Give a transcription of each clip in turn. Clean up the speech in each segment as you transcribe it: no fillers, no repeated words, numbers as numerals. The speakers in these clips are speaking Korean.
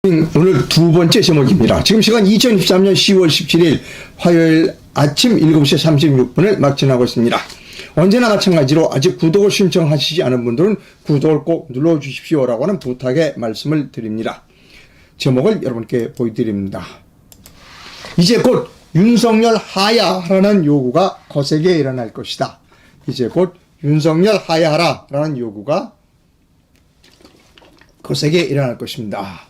오늘 두 번째 제목입니다. 지금 시간 2023년 10월 17일 화요일 아침 7시 36분을 막 지나고 있습니다. 언제나 마찬가지로 아직 구독을 신청하시지 않은 분들은 구독을 꼭 눌러주십시오라고 하는 부탁의 말씀을 드립니다. 제목을 여러분께 보여드립니다. 이제 곧 윤석열 하야하라는 요구가 거세게 일어날 것이다. 이제 곧 윤석열 하야하라라는 요구가 거세게 일어날 것입니다.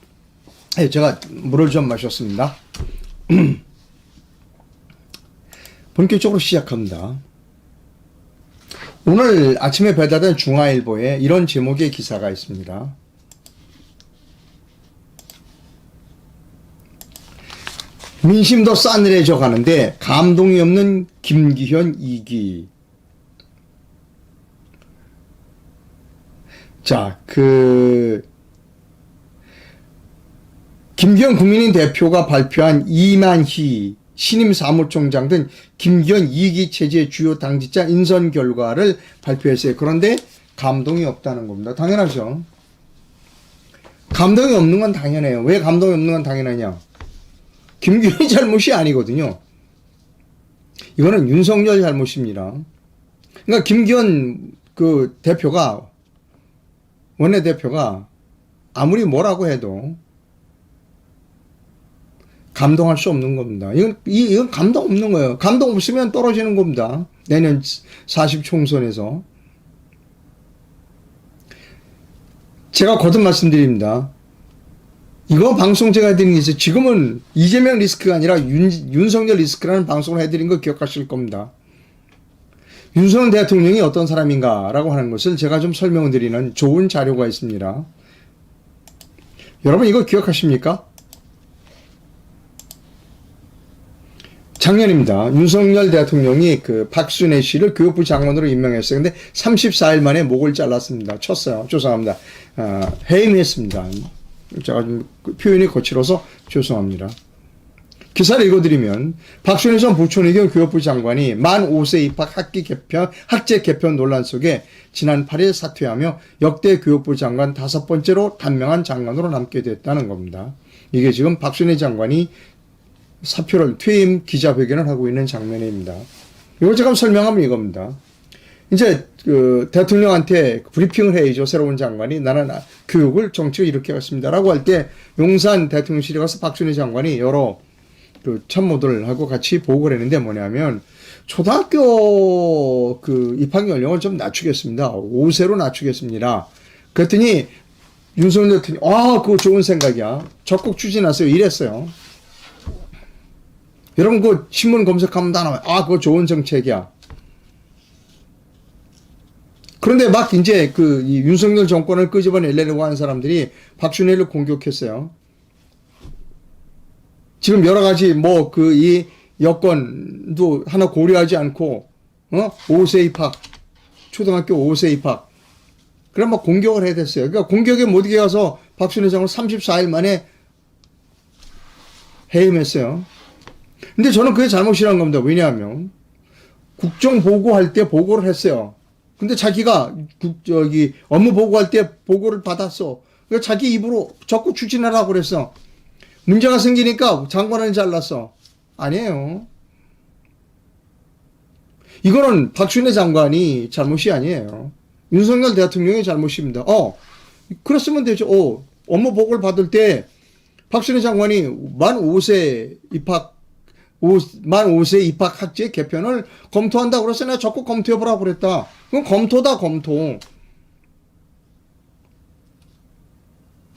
제가 물을 좀 마셨습니다. 본격적으로 시작합니다. 오늘 아침에 배달된 중앙일보에 이런 제목의 기사가 있습니다. 민심도 싸늘해져 가는데 감동이 없는 김기현 2기. 자, 김기현 국민의힘 대표가 발표한 이만희 신임 사무총장 등 김기현 2기 체제 주요 당직자 인선 결과를 발표했어요. 그런데 감동이 없다는 겁니다. 당연하죠. 감동이 없는 건 당연해요. 왜 감동이 없는 건 당연하냐? 김기현이 잘못이 아니거든요. 이거는 윤석열 잘못입니다. 그러니까 김기현 대표가, 원내대표가 아무리 뭐라고 해도 감동할 수 없는 겁니다. 이건 감동 없는 거예요. 감동 없으면 떨어지는 겁니다. 내년 40 총선에서. 제가 거듭 말씀드립니다. 이거 방송 제가 해드린 게 있어요. 지금은 이재명 리스크가 아니라 윤석열 리스크라는 방송을 해드린 거 기억하실 겁니다. 윤석열 대통령이 어떤 사람인가라고 하는 것을 제가 좀 설명을 드리는 좋은 자료가 있습니다. 여러분 이거 기억하십니까? 작년입니다. 윤석열 대통령이 박순애 씨를 교육부 장관으로 임명했어요. 근데 34일 만에 목을 잘랐습니다. 쳤어요. 죄송합니다. 해임했습니다. 제가 좀 표현이 거칠어서 죄송합니다. 기사를 읽어드리면 박순애 전 부총리겸 교육부 장관이 만 5세 입학 학제 개편 논란 속에 지난 8일 사퇴하며 역대 교육부 장관 5번째로 단명한 장관으로 남게 됐다는 겁니다. 이게 지금 박순애 장관이 사표를 퇴임 기자회견을 하고 있는 장면입니다. 이걸 제가 설명하면 이겁니다. 이제 대통령한테 브리핑을 해야죠. 새로운 장관이 나는 교육을 정책을 이렇게 하겠습니다라고 할 때 용산 대통령실에 가서 박순애 장관이 여러 참모들하고 같이 보고를 했는데 뭐냐면 초등학교 입학 연령을 좀 낮추겠습니다. 5세로 낮추겠습니다. 그랬더니 윤석열 대통령이 그거 좋은 생각이야. 적극 추진하세요. 이랬어요. 여러분 신문 검색하면 다 나와요. 그거 좋은 정책이야. 그런데 막 이제 이 윤석열 정권을 끄집어내려고 하는 사람들이 박순애를 공격했어요. 지금 여러 가지 이 여건도 하나 고려하지 않고 5세 입학, 초등학교 5세 입학. 그럼 막 공격을 해야 됐어요. 그러니까 공격에 못 이겨 가서 박순애 장관 34일 만에 해임했어요. 근데 저는 그게 잘못이라는 겁니다. 왜냐하면 국정 보고할 때 보고를 했어요. 근데 자기가 업무 보고할 때 보고를 받았어. 그러니까 자기 입으로 적극 추진하라고 그랬어. 문제가 생기니까 장관을 잘랐어. 아니에요. 이거는 박순애 장관이 잘못이 아니에요. 윤석열 대통령의 잘못입니다. 그랬으면 되죠. 업무 보고를 받을 때 박순애 장관이 만 5세 입학 학제 개편을 검토한다고 그래서 내가 적극 검토해보라고 그랬다. 그건 검토다, 검토.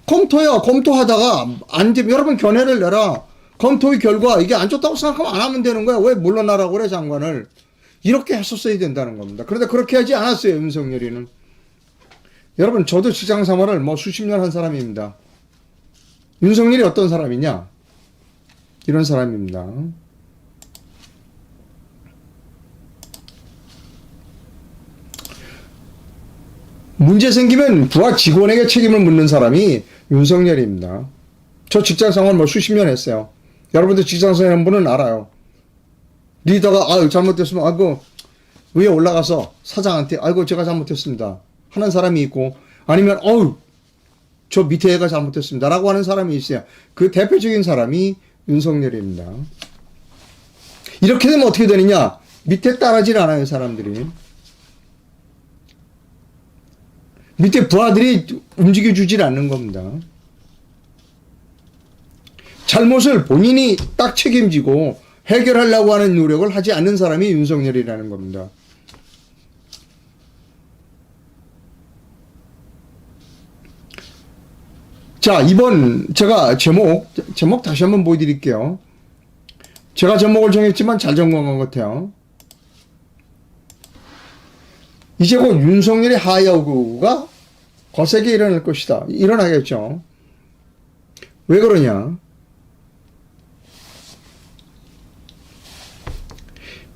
검토야. 검토하다가 안 되면 여러분 견해를 내라. 검토의 결과 이게 안 좋다고 생각하면 안 하면 되는 거야. 왜 물러나라고 그래, 장관을. 이렇게 했었어야 된다는 겁니다. 그런데 그렇게 하지 않았어요, 윤석열이는. 여러분, 저도 직장 생활을 수십 년 한 사람입니다. 윤석열이 어떤 사람이냐? 이런 사람입니다. 문제 생기면 부하 직원에게 책임을 묻는 사람이 윤석열입니다. 저 직장 생활 수십 년 했어요. 여러분들 직장 생활 한 분은 알아요. 리더가 잘못됐으면 위에 올라가서 사장한테 제가 잘못했습니다 하는 사람이 있고, 아니면 저 밑에 애가 잘못했습니다. 라고 하는 사람이 있어요. 그 대표적인 사람이 윤석열입니다. 이렇게 되면 어떻게 되느냐? 밑에 따라질 않아요, 사람들이. 밑에 부하들이 움직여주질 않는 겁니다. 잘못을 본인이 딱 책임지고 해결하려고 하는 노력을 하지 않는 사람이 윤석열이라는 겁니다. 자, 이번 제가 제목 다시 한번 보여드릴게요. 제가 제목을 정했지만 잘 정한 것 같아요. 이제 곧 윤석열의 하야구가 거세게 일어날 것이다. 일어나겠죠. 왜 그러냐?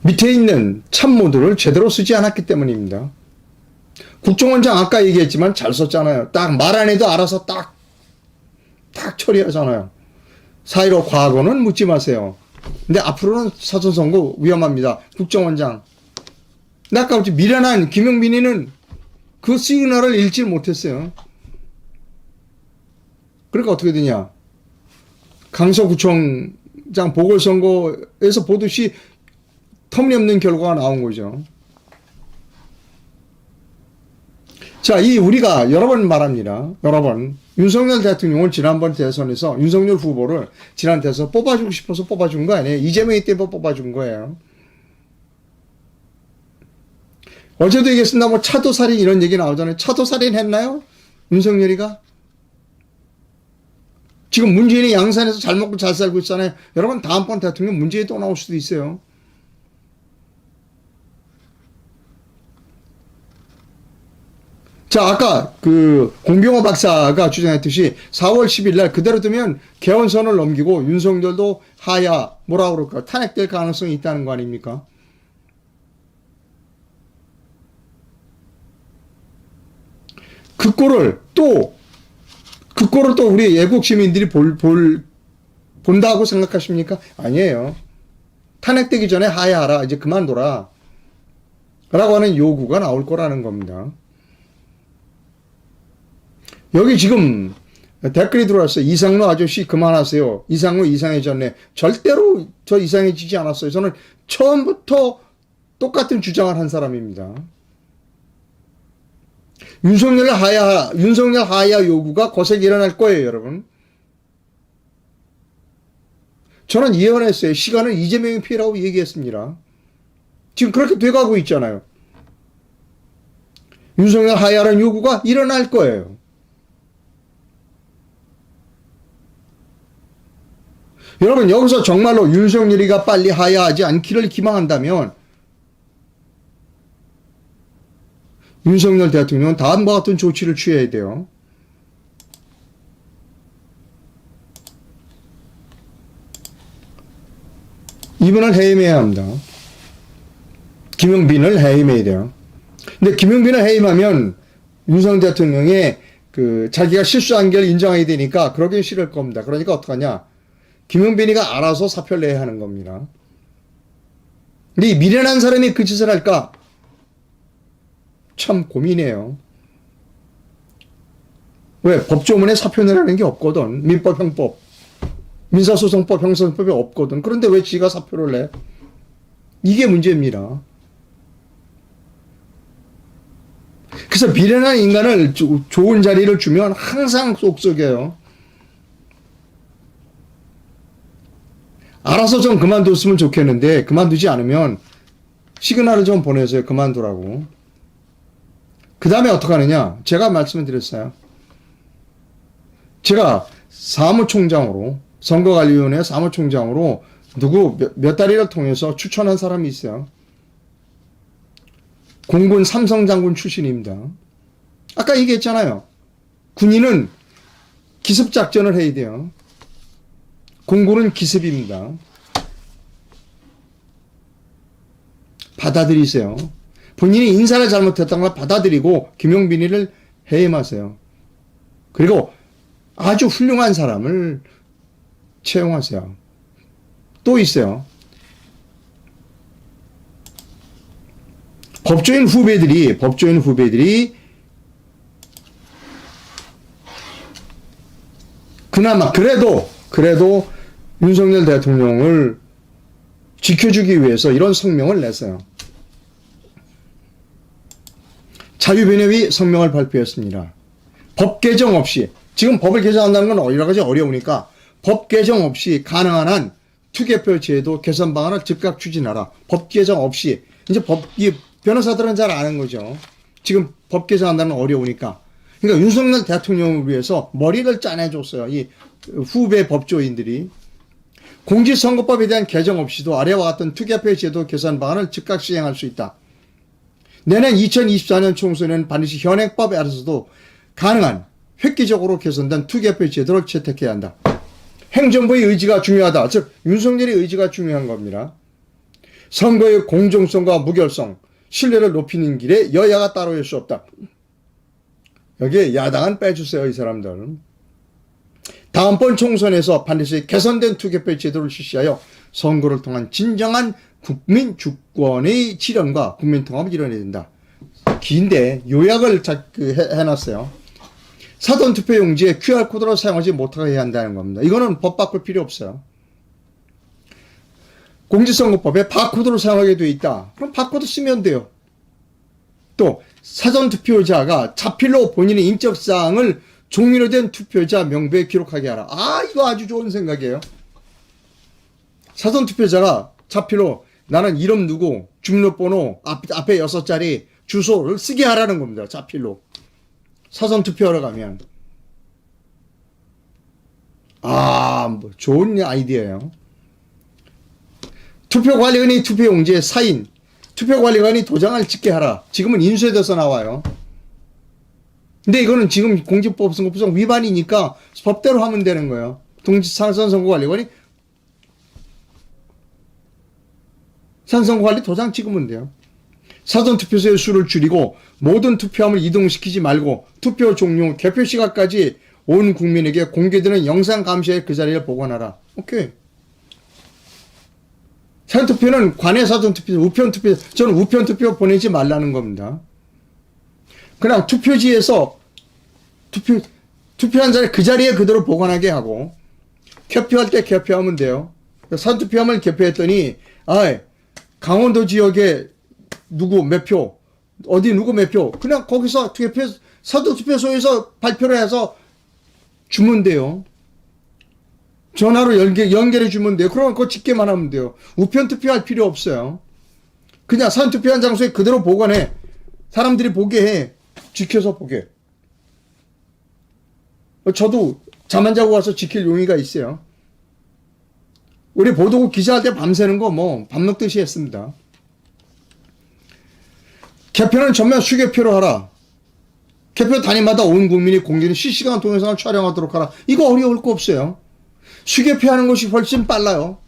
밑에 있는 참모들을 제대로 쓰지 않았기 때문입니다. 국정원장 아까 얘기했지만 잘 썼잖아요. 딱 말 안 해도 알아서 딱 처리하잖아요. 4.15 과거는 묻지 마세요. 근데 앞으로는 사전선거 위험합니다. 국정원장. 근데 아까 미련한 김용민이는 그 시그널을 읽지 못했어요. 그러니까 어떻게 되냐. 강서구청장 보궐선거에서 보듯이 터무니없는 결과가 나온 거죠. 자, 우리가 여러 번 말합니다. 여러 번. 윤석열 대통령을 지난번 대선에서, 윤석열 후보를 지난 대선 뽑아주고 싶어서 뽑아준 거 아니에요. 이재명이 때문에 뽑아준 거예요. 어제도 얘기했습니다. 뭐 차도살인 이런 얘기 나오잖아요. 차도살인 했나요? 윤석열이가? 지금 문재인이 양산에서 잘 먹고 잘 살고 있잖아요. 여러분, 다음번 대통령 문재인이 또 나올 수도 있어요. 자, 아까 공병호 박사가 주장했듯이 4월 10일 날 그대로 두면 개헌선을 넘기고 윤석열도 하야, 뭐라 그럴까, 탄핵될 가능성이 있다는 거 아닙니까? 그 꼴을 또 우리 애국 시민들이 본다고 생각하십니까? 아니에요. 탄핵되기 전에 하야하라, 이제 그만둬라. 라고 하는 요구가 나올 거라는 겁니다. 여기 지금 댓글이 들어왔어요. 이상로 아저씨 그만하세요. 이상로 이상해졌네. 절대로 저 이상해지지 않았어요. 저는 처음부터 똑같은 주장을 한 사람입니다. 윤석열 하야 요구가 거세게 일어날 거예요, 여러분. 저는 예언했어요. 시간은 이재명의 피해라고 얘기했습니다. 지금 그렇게 돼가고 있잖아요. 윤석열 하야라는 요구가 일어날 거예요. 여러분, 여기서 정말로 윤석열이가 빨리 하야하지 않기를 기망한다면 윤석열 대통령은 다음과 같은 조치를 취해야 돼요. 이분을 해임해야 합니다. 김용빈을 해임해야 돼요. 근데 김용빈을 해임하면 윤석열 대통령의 자기가 실수한 걸 인정해야 되니까 그러긴 싫을 겁니다. 그러니까 어떡하냐. 김용빈이가 알아서 사표를 내야 하는 겁니다. 근데 이 미련한 사람이 그 짓을 할까? 참 고민해요. 왜? 법조문에 사표 내라는 게 없거든. 민법, 형법. 민사소송법, 형사소송법이 없거든. 그런데 왜 지가 사표를 내? 이게 문제입니다. 그래서 미련한 인간을 좋은 자리를 주면 항상 쏙쏙여요. 알아서 좀 그만뒀으면 좋겠는데 그만두지 않으면 시그널을 좀 보내세요. 그만두라고. 그 다음에 어떡하느냐. 제가 말씀을 드렸어요. 제가 사무총장으로 선거관리위원회 사무총장으로 몇 다리를 통해서 추천한 사람이 있어요. 공군 삼성장군 출신입니다. 아까 얘기했잖아요. 군인은 기습작전을 해야 돼요. 공군은 기습입니다. 받아들이세요. 본인이 인사를 잘못했던 걸 받아들이고 김용빈이를 해임하세요. 그리고 아주 훌륭한 사람을 채용하세요. 또 있어요. 법조인 후배들이 그나마 그래도 윤석열 대통령을 지켜주기 위해서 이런 성명을 냈어요. 자유변협이 성명을 발표했습니다. 법 개정 없이, 지금 법을 개정한다는 건 여러 가지 어려우니까 법 개정 없이 가능한 한 투개표 제도 개선 방안을 즉각 추진하라. 법 개정 없이. 이제 이 변호사들은 잘 아는 거죠. 지금 법 개정한다는 건 어려우니까. 그러니까 윤석열 대통령을 위해서 머리를 짜내줬어요. 이 후배 법조인들이. 공직선거법에 대한 개정 없이도 아래와 같은 투개표 제도 개선 방안을 즉각 시행할 수 있다. 내년 2024년 총선에는 반드시 현행법에 따라서도 가능한 획기적으로 개선된 투개표 제도를 채택해야 한다. 행정부의 의지가 중요하다. 즉 윤석열의 의지가 중요한 겁니다. 선거의 공정성과 무결성, 신뢰를 높이는 길에 여야가 따로 할 수 없다. 여기에 야당은 빼주세요. 이 사람들은. 다음번 총선에서 반드시 개선된 투개표 제도를 실시하여 선거를 통한 진정한 국민 주권의 실현과 국민 통합을 이뤄내야 된다. 긴데 요약을 해놨어요. 사전투표용지에 QR코드를 사용하지 못하게 해야 한다는 겁니다. 이거는 법 바꿀 필요 없어요. 공직선거법에 바코드를 사용하게 되어 있다. 그럼 바코드 쓰면 돼요. 또 사전투표자가 자필로 본인의 인적사항을 종이로 된 투표자 명부에 기록하게 하라. 이거 아주 좋은 생각이에요. 사전투표자가 자필로 나는 이름 누구, 주민번호 앞에 6자리 주소를 쓰게 하라는 겁니다. 자필로. 사전투표하러 가면. 뭐 좋은 아이디어예요. 투표관리관이 투표용지에 사인, 투표관리관이 도장을 찍게 하라. 지금은 인쇄돼서 나와요. 근데 이거는 지금 공직법 선거법상 위반이니까 법대로 하면 되는 거예요. 선거관리관이 선거관리 도장 찍으면 돼요. 사전투표소의 수를 줄이고 모든 투표함을 이동시키지 말고 투표 종료, 개표 시각까지 온 국민에게 공개되는 영상 감시에 그 자리를 보관하라. 오케이. 사전투표는 관내 사전투표, 우편투표, 저는 우편투표 보내지 말라는 겁니다. 그냥 투표지에서 투표한 자리 그 자리에 그대로 보관하게 하고 개표할 때 개표하면 돼요. 사전투표함을 개표했더니 강원도 지역에 누구 몇 표, 어디 누구 몇 표, 그냥 거기서 사전투표소에서 발표를 해서 주면 돼요. 전화로 연결해 주면 돼요. 그러면 그거 찍게만 하면 돼요. 우편 투표할 필요 없어요. 그냥 사전투표한 장소에 그대로 보관해. 사람들이 보게 해. 지켜서 보게. 저도 잠 안 자고 와서 지킬 용의가 있어요. 우리 보도국 기자할 때 밤새는 거 밥 먹듯이 했습니다. 개표는 전면 수개표로 하라. 개표 단위마다 온 국민이 공개된 실시간 동영상을 촬영하도록 하라. 이거 어려울 거 없어요. 수개표하는 것이 훨씬 빨라요.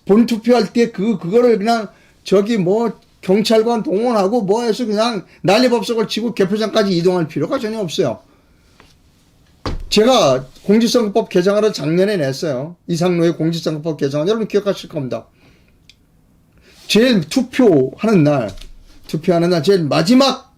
본투표할 때 그거를 그냥 경찰관 동원하고 해서 그냥 난리법석을 치고 개표장까지 이동할 필요가 전혀 없어요. 제가 공직선거법 개정안을 작년에 냈어요. 이상로의 공직선거법 개정안. 여러분 기억하실 겁니다. 제일 투표하는 날 제일 마지막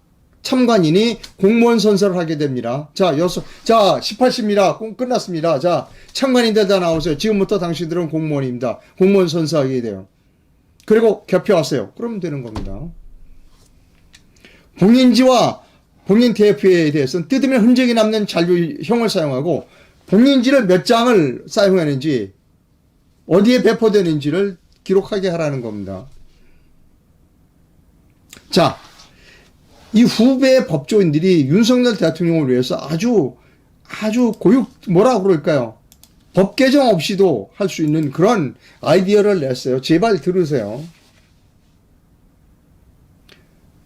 참관인이 공무원 선서를 하게 됩니다. 자, 18시입니다. 끝났습니다. 자, 참관인들 다 나오세요. 지금부터 당신들은 공무원입니다. 공무원 선서하게 돼요. 그리고 개표하세요. 그러면 되는 겁니다. 봉인지와 봉인 대표에 대해서는 뜯으면 흔적이 남는 잔류형을 사용하고 봉인지를 몇 장을 사용하는지 어디에 배포되는지를 기록하게 하라는 겁니다. 자, 이 후배 법조인들이 윤석열 대통령을 위해서 아주 뭐라 그럴까요? 법 개정 없이도 할 수 있는 그런 아이디어를 냈어요. 제발 들으세요.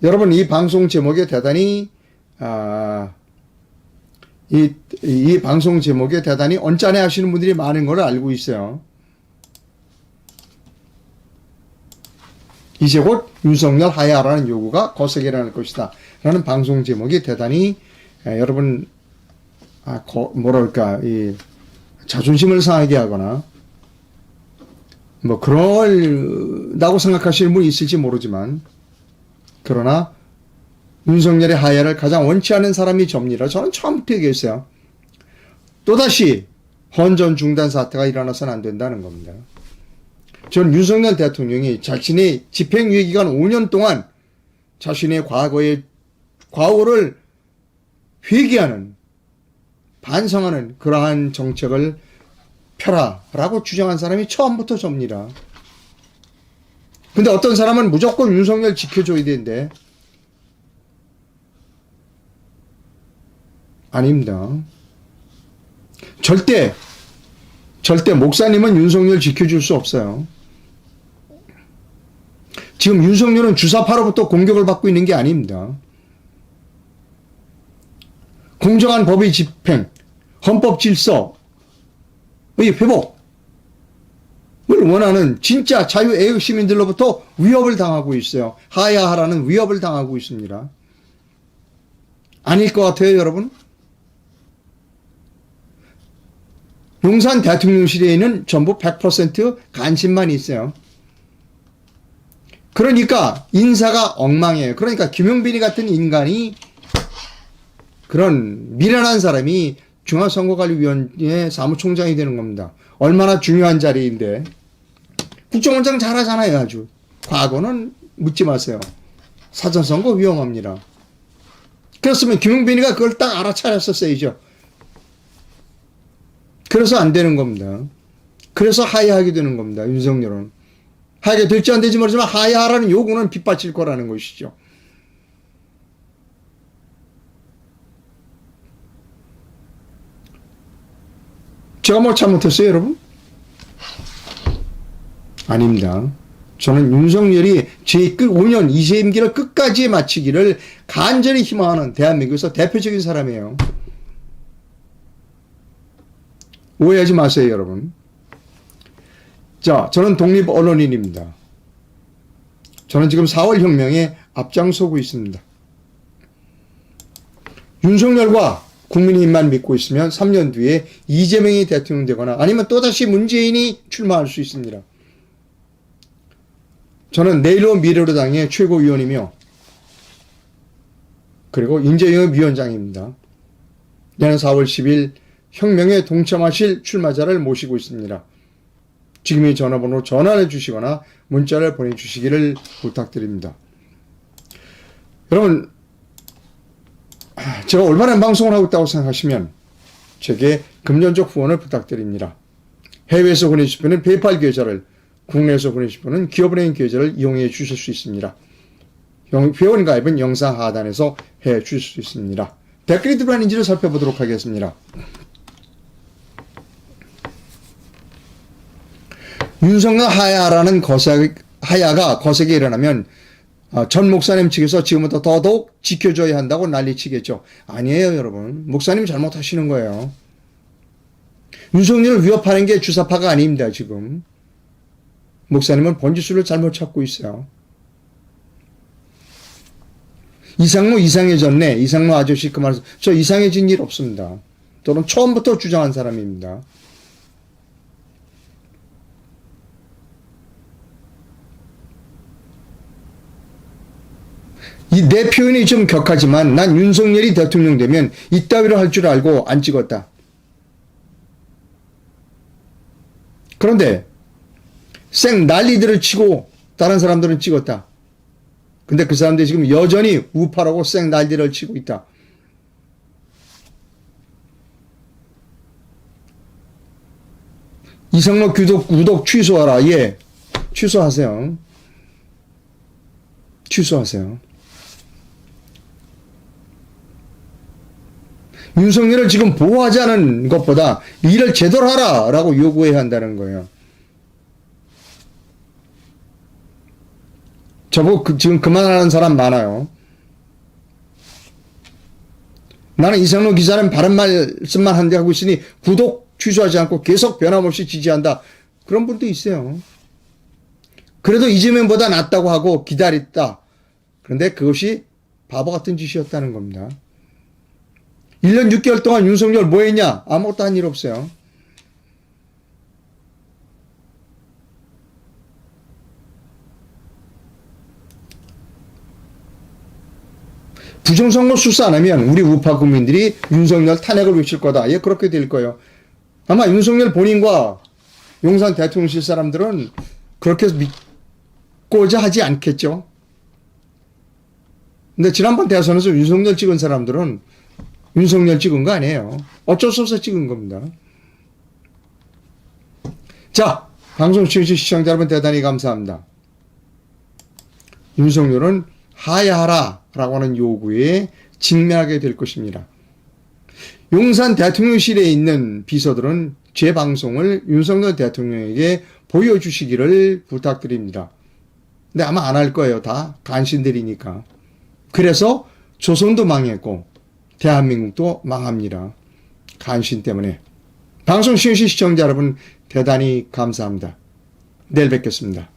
여러분, 이 방송 제목에 대단히 이 방송 제목에 대단히 언짢아 하시는 분들이 많은 걸 알고 있어요. 이제 곧 윤석열 하야라는 요구가 거세게 일어날 것이다. 라는 방송 제목이 대단히 여러분 이 자존심을 상하게 하거나 그런다고 생각하시는 분이 있을지 모르지만, 그러나 윤석열의 하야를 가장 원치 않은 사람이 접니다. 저는 처음부터 얘기했어요. 또다시 헌전 중단 사태가 일어나서는 안 된다는 겁니다. 전 윤석열 대통령이 자신의 집행유예 기간 5년 동안 자신의 과거를 회개하는, 반성하는 그러한 정책을 펴라라고 주장한 사람이 처음부터 접니다. 근데 어떤 사람은 무조건 윤석열 지켜줘야 되는데 아닙니다. 절대 목사님은 윤석열 지켜줄 수 없어요. 지금 윤석열은 주사파로부터 공격을 받고 있는 게 아닙니다. 공정한 법의 집행, 헌법 질서의 회복을 원하는 진짜 자유애국 시민들로부터 위협을 당하고 있어요. 하야하라는 위협을 당하고 있습니다. 아닐 것 같아요, 여러분? 용산 대통령실에는 전부 100% 간신만 있어요. 그러니까 인사가 엉망이에요. 그러니까 김용빈이 같은 인간이, 그런 미련한 사람이 중앙선거관리위원회 사무총장이 되는 겁니다. 얼마나 중요한 자리인데. 국정원장 잘하잖아요, 아주. 과거는 묻지 마세요. 사전선거 위험합니다. 그렇으면 김용빈이가 그걸 딱 알아차렸었어야죠. 그래서 안 되는 겁니다. 그래서 하야하게 되는 겁니다. 윤석열은. 하야가 될지 안 될지 모르지만 하야하라는 요구는 빗받칠 거라는 것이죠. 제가 뭐 잘못했어요, 여러분? 아닙니다. 저는 윤석열이 제 5년 이세임기를 끝까지 마치기를 간절히 희망하는 대한민국에서 대표적인 사람이에요. 오해하지 마세요, 여러분. 자, 저는 독립 언론인입니다. 저는 지금 4월 혁명에 앞장서고 있습니다. 윤석열과 국민의힘만 믿고 있으면 3년 뒤에 이재명이 대통령 되거나 아니면 또다시 문재인이 출마할 수 있습니다. 저는 내일로 미래로당의 최고위원이며 그리고 인재영입 위원장입니다. 내년 4월 10일 혁명에 동참하실 출마자를 모시고 있습니다. 지금 이 전화번호로 전화를 주시거나 문자를 보내주시기를 부탁드립니다. 여러분, 제가 올바른 방송을 하고 있다고 생각하시면 제게 금전적 후원을 부탁드립니다. 해외에서 보내실 분은 페이팔 계좌를, 국내에서 보내실 분은 기업은행 계좌를 이용해 주실 수 있습니다. 회원 가입은 영상 하단에서 해 주실 수 있습니다. 댓글이 들어왔는지를 살펴보도록 하겠습니다. 윤석열 하야라는 하야가 거세게 일어나면 전 목사님 측에서 지금부터 더더욱 지켜줘야 한다고 난리치겠죠. 아니에요, 여러분. 목사님 잘못하시는 거예요. 윤석열을 위협하는 게 주사파가 아닙니다, 지금. 목사님은 번지수를 잘못 찾고 있어요. 이상로 이상해졌네. 이상로 아저씨 그 말에서 저 이상해진 일 없습니다. 저는 처음부터 주장한 사람입니다. 내 표현이 좀 격하지만 난 윤석열이 대통령 되면 이따위로 할 줄 알고 안 찍었다. 그런데 쌩 난리들을 치고 다른 사람들은 찍었다. 근데 그 사람들이 지금 여전히 우파라고 쌩 난리를 치고 있다. 이상로 구독 취소하라. 예, 취소하세요. 취소하세요. 윤석열을 지금 보호하지 않은 것보다 일을 제대로 하라라고 요구해야 한다는 거예요. 저보고 지금 그만하는 사람 많아요. 나는 이상로 기자는 바른 말씀만 한데 하고 있으니 구독 취소하지 않고 계속 변함없이 지지한다. 그런 분도 있어요. 그래도 이재명보다 낫다고 하고 기다렸다. 그런데 그것이 바보 같은 짓이었다는 겁니다. 1년 6개월 동안 윤석열 뭐 했냐? 아무것도 한 일 없어요. 부정선거 수사 안 하면 우리 우파 국민들이 윤석열 탄핵을 외칠 거다. 예, 그렇게 될 거예요. 아마 윤석열 본인과 용산 대통령실 사람들은 그렇게 믿고자 하지 않겠죠. 근데 지난번 대선에서 윤석열 찍은 사람들은 윤석열 찍은 거 아니에요. 어쩔 수 없어 찍은 겁니다. 자, 방송 시청자 시청자 여러분 대단히 감사합니다. 윤석열은 하야하라 라고 하는 요구에 직면하게 될 것입니다. 용산 대통령실에 있는 비서들은 제 방송을 윤석열 대통령에게 보여주시기를 부탁드립니다. 근데 아마 안 할 거예요. 다 간신들이니까. 그래서 조선도 망했고 대한민국도 망합니다. 간신 때문에. 방송 시청자 여러분 대단히 감사합니다. 내일 뵙겠습니다.